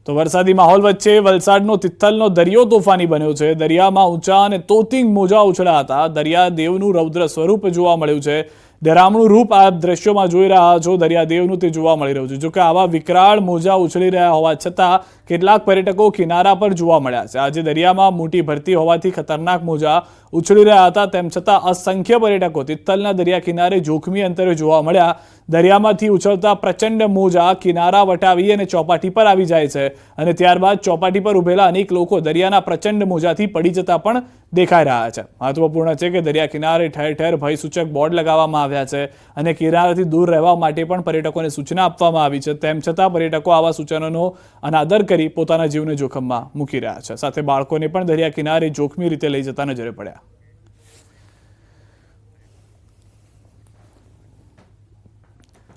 તો વરસાદી માહોલ વચ્ચે વલસાડનો તિથલનો દરિયો તોફાની બન્યો છે। દરિયામાં ઊંચા અને તોતિંગ મોજા ઉછળ્યા હતા। દરિયાદેવનું રૌદ્ર સ્વરૂપ જોવા મળ્યું છે। ડરામણું રૂપ આ દ્રશ્યોમાં જોઈ રહ્યા છો। દરિયાદેવનું તે જોવા મળી રહ્યું છે। જોકે આવા વિકરાળ મોજા ઉછળી રહ્યા હોવા છતાં કેટલાક પર્યટકો કિનારા પર જોવા મળ્યા છે। આજે દરિયામાં મોટી ભરતી હોવાથી ખતરનાક મોજા ઉછળી રહ્યા હતા, તેમ છતાં અસંખ્ય પર્યટકો તિથલના દરિયા કિનારે જોખમી અંતરે જોવા મળ્યા। દરિયામાંથી ઉછળતા પ્રચંડ મોજા કિનારા વટાવી અને ચોપાટી પર આવી જાય છે અને ત્યારબાદ ચોપાટી પર ઉભેલા અનેક લોકો દરિયાના પ્રચંડ મોજાથી પડી જતા પણ દેખાઈ રહ્યા છે। મહત્વપૂર્ણ છે કે દરિયા કિનારે ઠેર ઠેર ભયસૂચક બોર્ડ લગાવવામાં આવ્યા છે અને કિનારાથી દૂર રહેવા માટે પણ પર્યટકોને સૂચના આપવામાં આવી છે। તેમ છતાં પર્યટકો આવા સૂચનોનો અનાદર કરી પોતાના જીવને જોખમમાં મૂકી રહ્યા છે। સાથે બાળકોને પણ દરિયા કિનારે જોખમી રીતે લઈ જતા નજરે પડ્યા।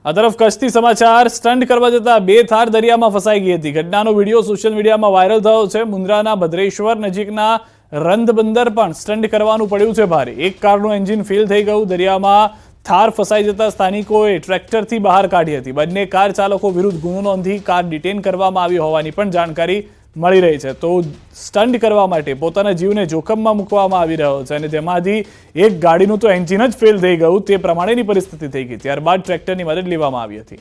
આ તરફ કચ્છથી સમાચાર। સ્ટન્ટ કરવા જતા બે થાર દરિયામાં ફસાઈ ગઈ હતી। ઘટનાનો વિડીયો સોશિયલ મીડિયામાં વાયરલ થયો છે। મુન્દ્રાના ભદ્રેશ્વર નજીકના રંધબંદર પણ સ્ટન્ટ કરવાનું પડ્યું છે ભારે। એક કારનું એન્જિન ફેલ થઈ ગયું। દરિયામાં થાર ફસાઈ જતા સ્થાનિકોએ ટ્રેક્ટરથી બહાર કાઢી હતી। બંને કાર ચાલકો વિરુદ્ધ ગુનો નોંધી કાર ડિટેન કરવામાં આવી હોવાની પણ જાણકારી મળી રહી છે। તો સ્ટન્ટ કરવા માટે પોતાના જીવને જોખમમાં મૂકવામાં આવી રહ્યો છે અને તેમાંથી એક ગાડીનું તો એન્જિન જ ફેલ થઈ ગયું, તે પ્રમાણેની પરિસ્થિતિ થઈ ગઈ। ત્યારબાદ ટ્રેક્ટરની મદદ લેવામાં આવી હતી।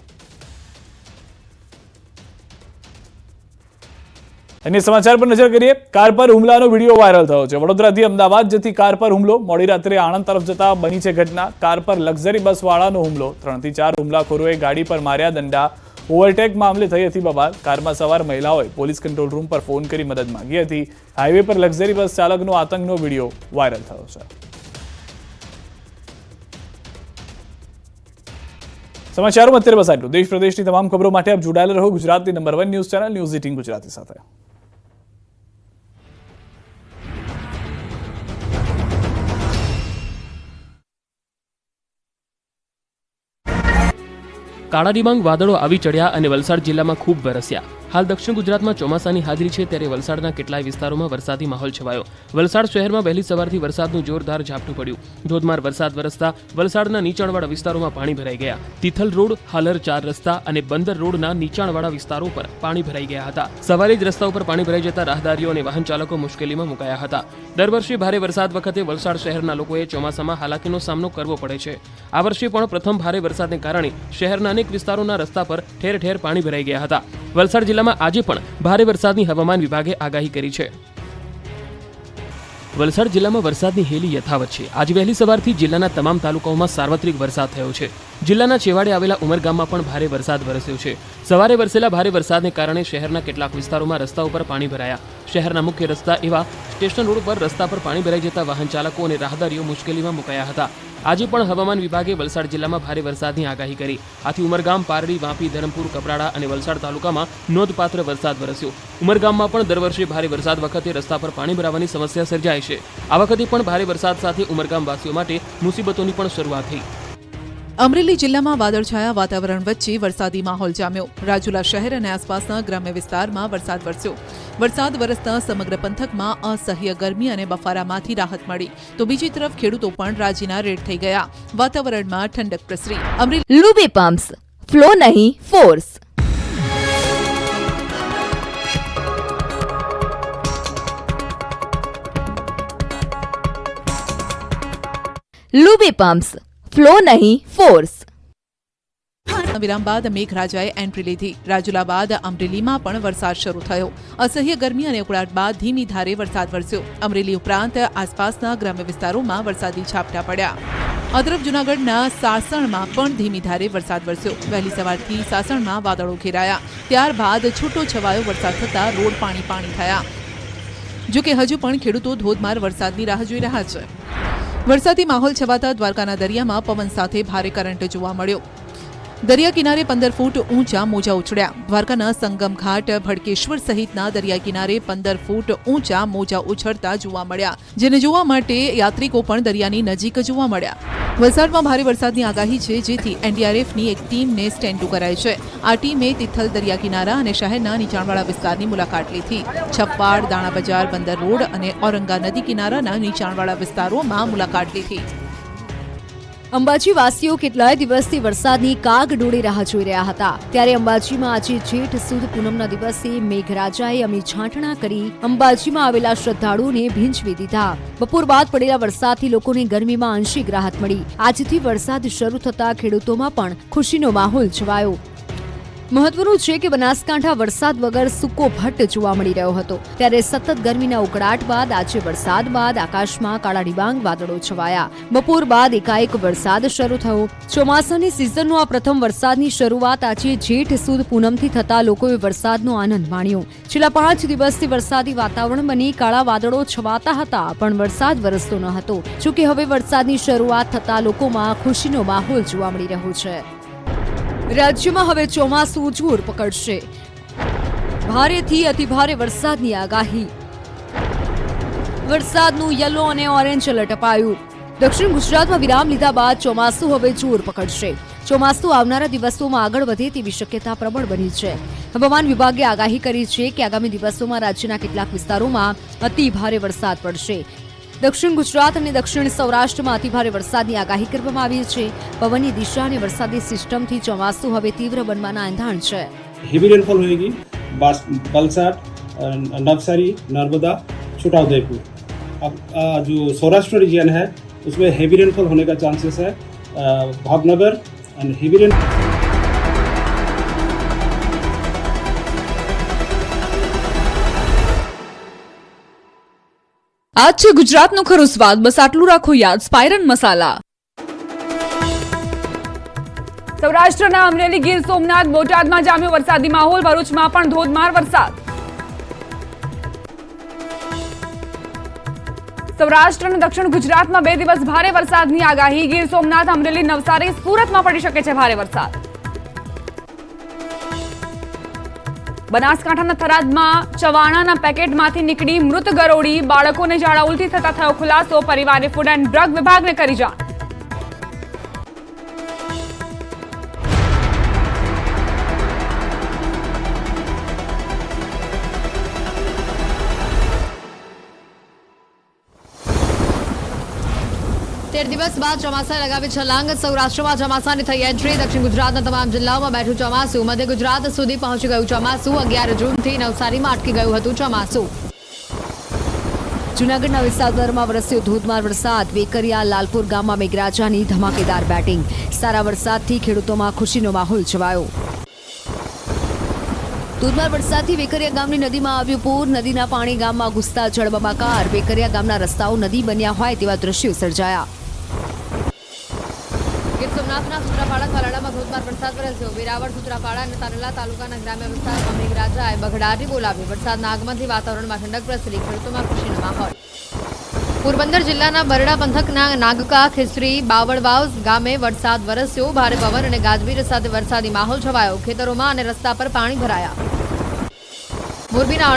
અન્ય સમાચાર પર નજર કરીએ। કાર પર હુમલાનો વિડીયો વાયરલ થયો છે। વડોદરાથી અમદાવાદ જતી કાર પર હુમલો। મોડી રાત્રે આણંદ તરફ જતા બની છે ઘટના। કાર પર લક્ઝરી બસ વાળાનો હુમલો। 3 થી 4 હુમલાખોરોએ ગાડી પર માર્યા દંડા। ઓવરટેક મામલે થઈ હતી બબાલ। કારમાં સવાર મહિલાઓએ પોલીસ કંટ્રોલ રૂમ પર ફોન કરી મદદ માંગી હતી। હાઈવે પર લક્ઝરી બસ ચાલકનો આતંકનો વિડીયો વાયરલ થયો છે। સમાચારોમાં અત્યારે બસ આટલું। દેશ પ્રદેશની તમામ ખબરો માટે આપ જોડાયેલા રહો ગુજરાતની number 1 news channel news 18 Gujarati સાથે। કાળા ડિબાંગ વાદળો આવી ચડ્યા અને વલસાડ જિલ્લામાં ખૂબ વરસ્યા। હાલ દક્ષિણ ગુજરાતમાં ચોમાસાની હાજરી છે, ત્યારે વલસાડના કેટલાય વિસ્તારોમાં વરસાદી માહોલ છવાયો। વલસાડ શહેરમાં વહેલી સવારથી વરસાદનું જોરદાર ઝાપટું પડ્યું। ધોધમાર વરસાદ વરસતા વલસાડના નીચાણવાળા વિસ્તારોમાં પાણી ભરાઈ ગયા। તિથલ રોડ, હાલર 4 રસ્તા અને બંદર રોડના નીચાણવાળા વિસ્તારો પર પાણી ભરાઈ ગયા હતા। સવારે જ રસ્તા ઉપર પાણી ભરાઈ જતા રાહદારીઓ અને વાહન ચાલકો મુશ્કેલીમાં મુકાયા હતા। દર વર્ષે ભારે વરસાદ વખતે વલસાડ શહેરના લોકોએ ચોમાસામાં હાલાકીનો સામનો કરવો પડે છે। આ વર્ષે પણ પ્રથમ ભારે વરસાદને કારણે શહેરના અનેક વિસ્તારોના રસ્તા પર ઠેર ઠેર પાણી ભરાઈ ગયા હતા। વલસાડ જિલ્લામાં આજે પણ ભારે વરસાદની હવામાન વિભાગે આગાહી કરી છે। વલસાડ જિલ્લામાં વરસાદની હેલી યથાવત છે। આજે વહેલી સવારથી જિલ્લાના તમામ તાલુકાઓમાં સાર્વત્રિક વરસાદ થયો છે। જિલ્લાના છેવાડે આવેલા ઉમરગામમાં પણ ભારે વરસાદ વરસ્યો છે। સવારે વરસેલા ભારે વરસાદને કારણે શહેરના કેટલાક વિસ્તારોમાં રસ્તા ઉપર પાણી ભરાયા। શહેરના મુખ્ય રસ્તા એવા સ્ટેશન રોડ પર રસ્તા પર પાણી ભરાઈ જતા વાહન ચાલકો અને રાહદારીઓ મુશ્કેલીમાં મુકાયા હતા। આજે પણ હવામાન વિભાગે વલસાડ જિલ્લામાં ભારે વરસાદની આગાહી કરી। આથી ઉમરગામ, પારડી, વાપી, ધરમપુર, કપરાડા અને વલસાડ તાલુકામાં નોંધપાત્ર વરસાદ વરસ્યો। ઉમરગામમાં પણ દર વર્ષે ભારે વરસાદ વખતે રસ્તા પર પાણી ભરાવાની સમસ્યા સર્જાય છે। આ વખતે પણ ભારે વરસાદ સાથે ઉમરગામવાસીઓ માટે મુસીબતોની પણ શરૂઆત થઈ। અમરેલી જિલ્લામાં વાદળછાયા વાતાવરણ વચ્ચે વરસાદી માહોલ જામ્યો। રાજુલા શહેર અને આસપાસના ગ્રામ્ય વિસ્તારમાં વરસાદ વરસ્યો। વરસાદ વરસતા સમગ્ર પંથકમાં અસહ્ય ગરમી અને બફારામાંથી રાહત મળી, તો બીજી તરફ ખેડૂતો પણ રાજીના રેડ થઈ ગયા। વાતાવરણમાં ઠંડક પ્રસરી। અમરેલી લૂબી પમ્પ્સ, ફ્લો નહીં ફોર્સ। લૂબી પમ્પ્સ, ફ્લો નહીં ફોર્સ। વિરામ બાદ મેઘરાજાએ એન્ટ્રી લીધી। રાજુલા બાદ અમરેલીમાં પણ વરસાદ શરૂ થયો। અસહ્ય ગરમી અને ઉકળાટ બાદ ધીમી ધારે વરસાદ વરસ્યો। અમરેલી ઉપરાંત આસપાસના ગ્રામ્ય વિસ્તારોમાં વરસાદી છાપટા પડ્યા। આ તરફ જૂનાગઢના સાસણમાં પણ ધીમી ધારે વરસાદ વરસ્યો। વહેલી સવારથી સાસણમાં વાદળો ઘેરાયા, ત્યારબાદ છૂટો છવાયો વરસાદ થતાં રોડ પાણી થયા। જોકે હજુ પણ ખેડૂતો ધોધમાર વરસાદની રાહ જોઈ રહ્યા છે। વરસાદી માહોલ છવાતા દ્વારકાના દરિયામાં પવન સાથે ભારે કરંટ જોવા મળ્યો। દરિયા કિનારે 15 ફૂટ ઊંચા મોજા ઉછળ્યા। દ્વારકાના સંગમ ઘાટ, ભડકેશ્વર સહિતના દરિયા કિનારે 15 ફૂટ ઊંચા મોજા ઉછળતા જોવા મળ્યા, જેને જોવા માટે યાત્રિકો પણ દરિયાની નજીક જોવા મળ્યા। વલસાડમાં ભારે વરસાદની આગાહી છે, જેથી એનડીઆરએફની એક ટીમને સ્ટેન્ડ ટુ કરાઈ છે। આ ટીમે તિથલ દરિયા કિનારા અને શહેરના નીચાણવાળા વિસ્તારની મુલાકાત લીધી। છપ્પાડ, દાણા બજાર, બંદર રોડ અને ઔરંગા નદી કિનારાના નીચાણવાળા વિસ્તારોમાં મુલાકાત લીધી। અંબાજીવાસીઓ કેટલાય દિવસથી વરસાદની કાગડોળે રાહ જોઈ રહ્યા હતા, ત્યારે અંબાજીમાં આજે જેઠ સુદ પૂનમના દિવસે મેઘરાજાએ અમી છાંટણા કરી અંબાજીમાં આવેલા શ્રદ્ધાળુઓને ભીંજવી દીધા. બપોર બાદ પડેલા વરસાદથી લોકોને ગરમીમાં આંશિક રાહત મળી. આજથી વરસાદ શરૂ થતા ખેડૂતોમાં પણ ખુશીનો માહોલ છવાયો. મહત્વનું છે કે બનાસકાંઠા વરસાદ વગર સૂકો ભટ્ટ જોવા મળી રહ્યો હતો, ત્યારે સતત ગરમીના ઉકળાટ બાદ આજે વરસાદ બાદ આકાશમાં કાળા ડિબાંગ વાદળો છવાયા. બપોર બાદ એકાએક વરસાદ શરૂ થયો. ચોમાસાની સિઝનનો આ પ્રથમ વરસાદની શરૂઆત આજે જેઠ સુદ પૂનમથી થતા લોકોએ વરસાદનો આનંદ માણ્યો. છેલ્લા 5 દિવસથી વરસાદી વાતાવરણ બની કાળા વાદળો છવાતા હતા, પણ વરસાદ વરસતો ન હતો. જોકે હવે વરસાદની શરૂઆત થતા લોકોમાં ખુશીનો માહોલ જોવા મળી રહ્યો છે. રાજ્યમાં હવે ચોમાસું જોર પકડશે. ભારેથી અતિભારે વરસાદની આગાહી. વરસાદનું યલો અને ઓરેન્જ એલર્ટ અપાયું. દક્ષિણ ગુજરાતમાં વિરામ લીધા બાદ ચોમાસું હવે જોર પકડશે. ચોમાસું આવનારા દિવસોમાં આગળ વધે તેવી શક્યતા પ્રબળ બની છે. હવામાન વિભાગે આગાહી કરી છે કે આગામી દિવસોમાં રાજ્યના કેટલાક વિસ્તારોમાં અતિ ભારે વરસાદ પડશે. દક્ષિણ ગુજરાત અને દક્ષિણ સૌરાષ્ટ્રમાં અતિભારે વરસાદની આગાહી કરવામાં આવી છે. પવનની દિશા અને વરસાદી સિસ્ટમથી ચોમાસું હવે તીવ્ર બનવાના એંધાણ છે. हेवी रेनफॉल होएगी वलसाड, नवसारी, नर्मदा, छोटाउदेपुर. अब जो सौराष्ट्र रीजन है उसमें हेवी रेनफॉल होने का चांसेस है. भावनगर एंड हेवी रेन આજ છે ગુજરાતનો ખરો સ્વાદ. બસ આટલું રાખો યાદ. સ્પાયરન મસાલા. સૌરાષ્ટ્રના અમરેલી, ગીર સોમનાથ, બોટાદમાં જામ્યો વરસાદી માહોલ. ભરૂચમાં પણ ધોધમાર વરસાદ. સૌરાષ્ટ્ર અને દક્ષિણ ગુજરાતમાં 2 દિવસ ભારે વરસાદની આગાહી. ગીર સોમનાથ, અમરેલી, નવસારી, સુરતમાં પડી શકે છે ભારે વરસાદ. બનાસકાંઠાના થરાદમાં ચવાણાના પેકેટમાંથી નીકળી મૃત ગરોળી. બાળકોને ઝાડા ઉલટી થતા થયો ખુલાસો. પરિવારે ફૂડ એન્ડ ડ્રગ વિભાગને કરી જાણ. દિવસ બાદ ચોમાસા લગાવી છલાંગ. સૌરાષ્ટ્રમાં ચોમાસાની થઈ એન્ટ્રી. દક્ષિણ ગુજરાતના તમામ જિલ્લાઓમાં બેઠું ચોમાસું. મધ્ય ગુજરાત સુધી પહોંચી ગયું ચોમાસું. 11 જૂનથી નવસારીમાં અટકી ગયું હતું ચોમાસું. જૂનાગઢના વિસાવદરમાં વરસ્યો ધોધમાર વરસાદ. વેકરિયા લાલપુર ગામમાં મેઘરાજાની ધમાકેદાર બેટિંગ. સારા વરસાદથી ખેડૂતોમાં ખુશીનો માહોલ છવાયો. ધોધમાર વરસાદથી વેકરિયા ગામની નદીમાં આવ્યું પૂર. નદીના પાણી ગામમાં ઘૂસતા જળબંબાકાર. વેકરિયા ગામના રસ્તાઓ નદી બન્યા હોય તેવા દ્રશ્યો સર્જાયા. ગીર સોમનાથના સૂત્રાપાડા તાલાળામાં ધોધમાર વરસાદ વરસ્યો. વેરાવળ, સૂત્રાપાડા અને તારલા તાલુકાના ગ્રામ્ય વિસ્તારમાં મેઘરાજાએ બઘડાટી બોલાવી. વરસાદના આગમનથી વાતાવરણમાં ઠંડક પ્રસરી. ખેડૂતોમાં ખુશીનો માહોલ. પોરબંદર જિલ્લાના બરડા પંથકના નાગકા, ખીસરી, બાવળવાવ ગામે વરસાદ વરસ્યો. ભારે પવન અને ગાજવીજ સાથે વરસાદી માહોલ છવાયો. ખેતરોમાં અને રસ્તા પર પાણી ભરાયા. મોરબીના